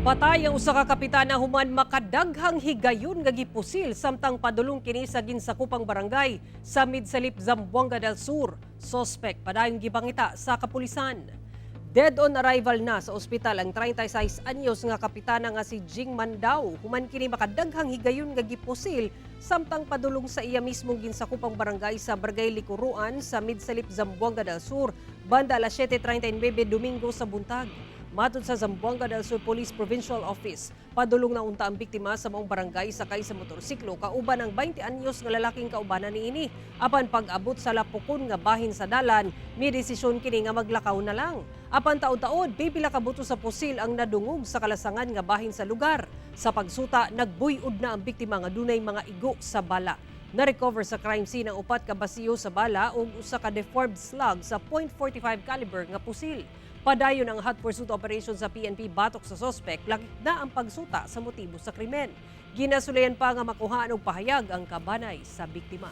Patay ang usa ka kapitana human makadaghang higayon nga gipusil samtang padulong kini sa ginsakupang barangay sa Midsalip, Zamboanga del Sur. Sospek padayong gipangita sa kapulisan. Dead on arrival na sa ospital ang 36 anyos nga kapitana nga si Jing Mandao. Human kini makadaghang higayon nga gipusil samtang padulong sa iya mismong ginsakupang barangay sa Barangay Likuruan sa Midsalip, Zamboanga del Sur banda alas 7:39 Domingo sa buntag. Matod sa Zamboanga del Sur Police Provincial Office, padulong na unta ang biktima sa maong barangay sakay sa motorsiklo kauban ang 20 anyos nga lalaking kaubanan niini. Apan pag-abot sa lapukon nga bahin sa dalan, may desisyon kini nga maglakaw na lang. Apan taod-taod, pipila ka buto sa pusil ang nadungog sa kalasangan nga bahin sa lugar. Sa pagsuta, nagbuyod na ang biktima nga dunay mga igo sa bala. Na-recover sa crime scene ang upat ka basiyo sa bala ug usa ka deformed slug sa .45 caliber nga pusil. Padayon ang hot pursuit operation sa PNP batok sa sospek, lakip na ang pagsuta sa motibo sa krimen. Ginasulayan pa nga makuhaan og pahayag ang kabanay sa biktima.